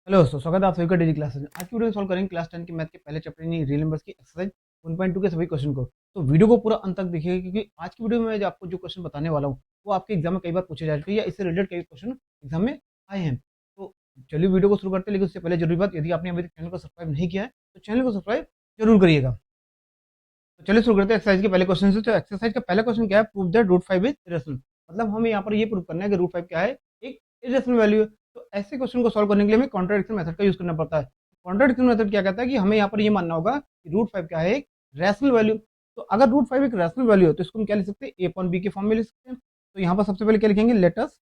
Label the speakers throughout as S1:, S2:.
S1: Hello दोस्तों, स्वागत है आप सभी का डेली क्लासेस में। आज की वीडियो में सॉल्व करेंगे क्लास 10 के मैथ के पहले चैप्टर यानी रियल नंबर्स की एक्सरसाइज 1.2 के सभी क्वेश्चन को। तो वीडियो को पूरा अंत तक देखिएगा क्योंकि आज की वीडियो में मैं जो आपको जो क्वेश्चन बताने वाला हूँ वो आपके एग्जाम में कई बार पूछे जा चुके हैं या इससे रिलेटेड कई क्वेश्चन एग्जाम में आए हैं। तो चलिए वीडियो को शुरू करते हैं, लेकिन उससे पहले जरूरी बात, यदि आपने अभी तक चैनल को सब्सक्राइब नहीं किया है तो चैनल को सब्सक्राइब जरूर करिएगा। तो चलिए शुरू करते हैं एक्सरसाइज के पहले क्वेश्चन से। तो एक्सरसाइज का पहला क्वेश्चन क्या है? Prove that root 5 is irrational. मतलब हमें यहाँ पर ये प्रूव करना है कि रूट 5 क्या है, एक इरेशनल वैल्यू है। तो ऐसे क्वेश्चन को सॉल्व करने के लिए हमें कॉन्ट्राडिक्शन मेथड का यूज करना पड़ता है। कॉन्ट्राडिक्शन मेथड क्या कहता है कि हमें यहाँ पर ये मानना होगा कि रूट 5 क्या है, एक रैशनल वैल्यू। तो अगर रूट 5 एक रैशनल वैल्यू है तो इसको हम क्या लिख सकते हैं? ए अपॉन बी के फॉर्म में लिख सकते हैं। तो यहाँ पर सबसे पहले क्या लिखेंगे? Let us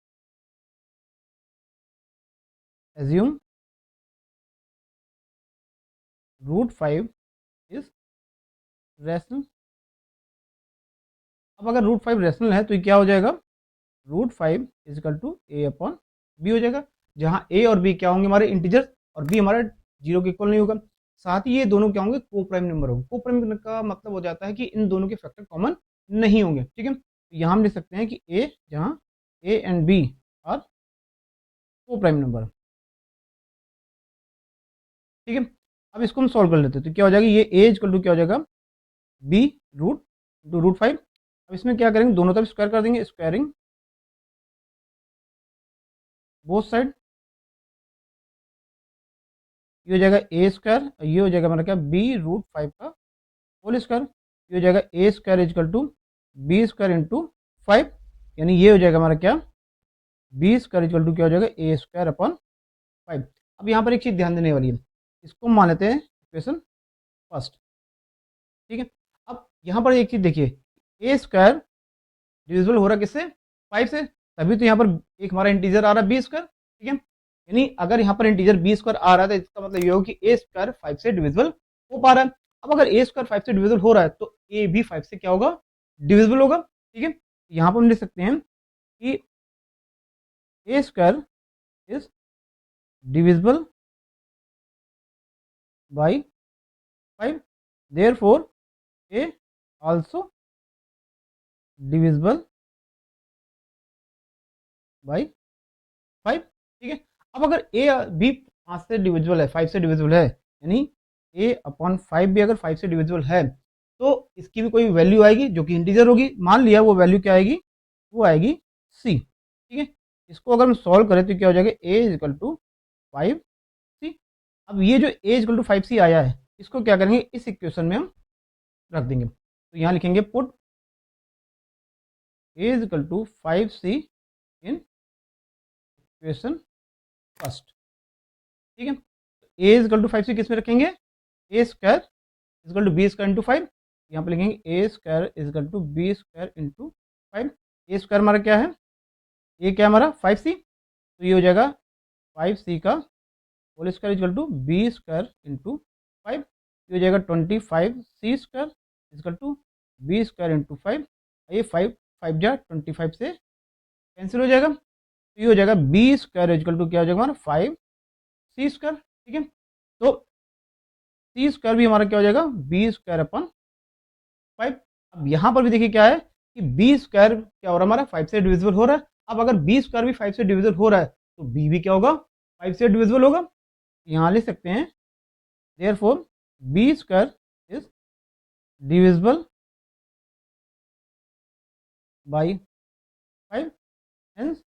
S1: assume root 5 is rational. अब अगर रूट 5 रैशनल है तो ये क्या हो जाएगा? Root 5 is equal to a upon b हो जाएगा, जहाँ ए और बी क्या होंगे? हमारे इंटीजर्स, और बी हमारा जीरो के इक्वल नहीं होगा। साथ ही ये दोनों क्या होंगे? को प्राइम नंबर होंगे। को प्राइम का मतलब हो जाता है कि इन दोनों के फैक्टर कॉमन नहीं होंगे। ठीक है, तो यहाँ हम लिख सकते हैं कि ए, जहाँ ए एंड बी आर को प्राइम नंबर। ठीक है, अब इसको हम सॉल्व कर लेते हैं। तो क्या हो जाएगा? ये ए इजिकल टू क्या हो जाएगा? B root to root 5। अब इसमें क्या करेंगे? दोनों तरफ स्क्वायर कर देंगे, स्क्वायरिंग बोथ साइड। ये हो जाएगा ए स्क्वायर और ये हो जाएगा हमारा क्या? बी रूट 5 का होल स्क्वायर। ये हो जाएगा a square equal to b square into 5, यानी ये हो जाएगा हमारा क्या? बी स्क्वायर इजकल टू क्या हो जाएगा? A square upon 5। अब यहाँ पर एक चीज़ ध्यान देने वाली है, इसको मान लेते हैं इक्वेशन फर्स्ट। ठीक है, अब यहाँ पर एक चीज़ देखिए, ए स्क्वायर डिविजिबल हो रहा है किससे? 5 से। तभी तो यहाँ पर एक हमारा इंटीजर आ रहा है बी स्क्वायर। ठीक है, यानी अगर यहाँ पर इंटीजर बी स्क्वायर आ रहा है तो इसका मतलब ये हो कि ए स्क्वायर 5 से डिविजिबल हो पा रहा है। अब अगर ए स्क्वायर 5 से डिविजिबल हो रहा है तो ए भी 5 से क्या होगा? डिविजिबल होगा। ठीक है, यहाँ पर हम लिख सकते हैं कि a square is divisible by 5, therefore a also divisible by 5। ठीक है, अब अगर ए भी 5 से डिविजिबल है, 5 से डिविजिबल है, यानी ए अपॉन 5 भी अगर 5 से डिविजिबल है तो इसकी भी कोई वैल्यू आएगी जो कि इंटीजर होगी। मान लिया वो वैल्यू क्या आएगी? वो आएगी सी। ठीक है, इसको अगर हम सॉल्व करें तो क्या हो जाएगा? ए इजकल टू 5 सी। अब ये जो ए इजकल टू 5 सी आया है इसको क्या करेंगे? इस इक्वेशन में हम रख देंगे। तो यहाँ लिखेंगे put a is equal to 5 c in equation first. ठीक है, ए इजकल टू 5 सी किस में रखेंगे? A square equal to b square into 5। यहाँ पे लिखेंगे a square equal to b square into 5। A square हमारा क्या है? ये क्या हमारा? 5 सी। तो ये हो जाएगा 5 सी का whole square equal to b square into 5। ये हो जाएगा 25 सी square equal to b square into 5। ये 5 5 जा 25 से कैंसिल हो जाएगा। तो ये हो जाएगा बी स्क्वायर इजकल टू क्या हो जाएगा हमारा? 5 सी स्क्वायर। ठीक है, तो सी स्क्वायर भी हमारा क्या हो जाएगा? B square upon 5। अब यहाँ पर भी देखिए क्या है कि बी स्क्वायर क्या हो रहा है? हमारा 5 से डिविजिबल हो रहा है। अब अगर बी स्क्वायर भी 5 से डिविजिबल हो रहा है तो बी भी क्या होगा? 5 से डिविजिबल होगा। यहाँ लिख सकते हैं therefore b square is divisible by 5, hence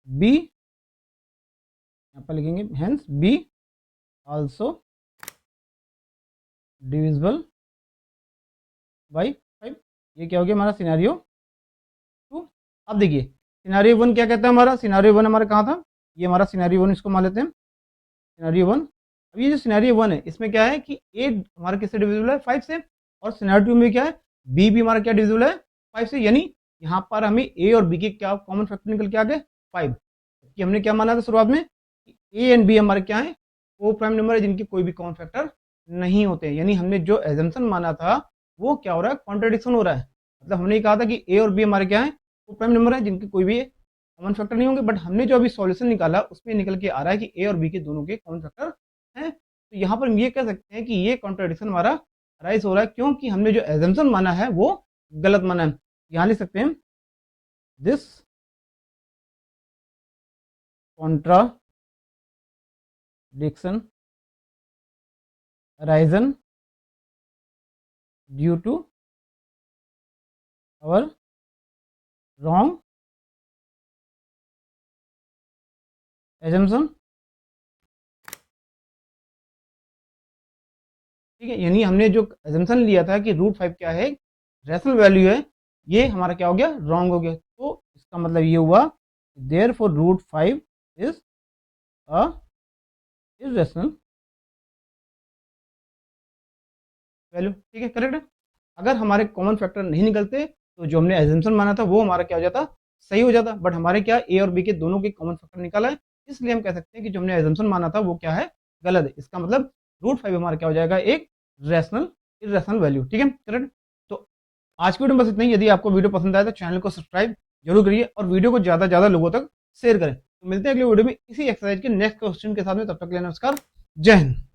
S1: b, यहाँ पर लिखेंगे hence b also divisible by 5। ये क्या हो गया हमारा? सिनेरियो 2। अब देखिए सिनेरियो 1 क्या कहता है? हमारा सिनेरियो 1 हमारा कहाँ था? ये हमारा सिनेरियो 1, इसको मान लेते हैं सिनेरियो 1। अब ये जो सिनेरियो 1 है इसमें क्या है कि ए हमारा किससे डिविजिबल है? 5 से। और सिनेरियो 2 में क्या है? बी भी हमारा क्या डिविजिबल है? 5 से। यानी यहाँ पर हमें ए और बी के क्या कॉमन फैक्टर निकल के आ गए? 5। कि हमने क्या माना था शुरुआत में कि ए एंड बी हमारे क्या है? वो प्राइम नंबर है जिनके कोई भी कॉमन फैक्टर नहीं होते। यानी हमने जो एजम्पशन माना था वो क्या हो रहा है? कॉन्ट्रडिक्शन हो रहा है। मतलब हमने कहा था कि ए और बी हमारे क्या है? वो प्राइम नंबर है जिनके कोई भी कॉमन फैक्टर नहीं होंगे, बट हमने जो अभी सॉल्यूशन निकाला उसमें निकल के आ रहा है कि ए और बी के दोनों के कॉमन फैक्टर हैं। तो यहाँ पर हम ये कह सकते हैं कि ये कॉन्ट्रडिक्शन हमारा राइज हो रहा है क्योंकि हमने जो एजम्पशन माना है वो गलत माना है। यहाँ लिख सकते हैं this Contra prediction arisen due to our wrong assumption। ठीक है, यानी हमने जो assumption लिया था कि √5 क्या है, रैशनल वैल्यू है, ये हमारा क्या हो गया, रॉन्ग हो गया। तो इसका मतलब ये हुआ therefore √5 is a irrational value. ठीक है, करेक्ट है। अगर हमारे कॉमन फैक्टर नहीं निकलते तो जो हमने एजम्पशन माना था वो हमारा क्या हो जाता, सही हो जाता। बट हमारे क्या ए और बी के दोनों के कॉमन फैक्टर निकाला है, इसलिए हम कह सकते हैं कि जो हमने एजम्पशन माना था वो क्या है, गलत है। इसका मतलब √5 हमारा क्या हो जाएगा, एक रैशनल इररेशनल वैल्यू। ठीक है, करेक्ट। तो आज की वीडियो में बस इतना ही। यदि आपको वीडियो पसंद आया तो चैनल को सब्सक्राइब जरूर करिए और वीडियो को ज़्यादा से ज़्यादा लोगों तक शेयर करें। तो मिलते हैं अगले वीडियो में इसी एक्सरसाइज के नेक्स्ट क्वेश्चन के साथ में। तब तक के लिए नमस्कार, जय हिंद।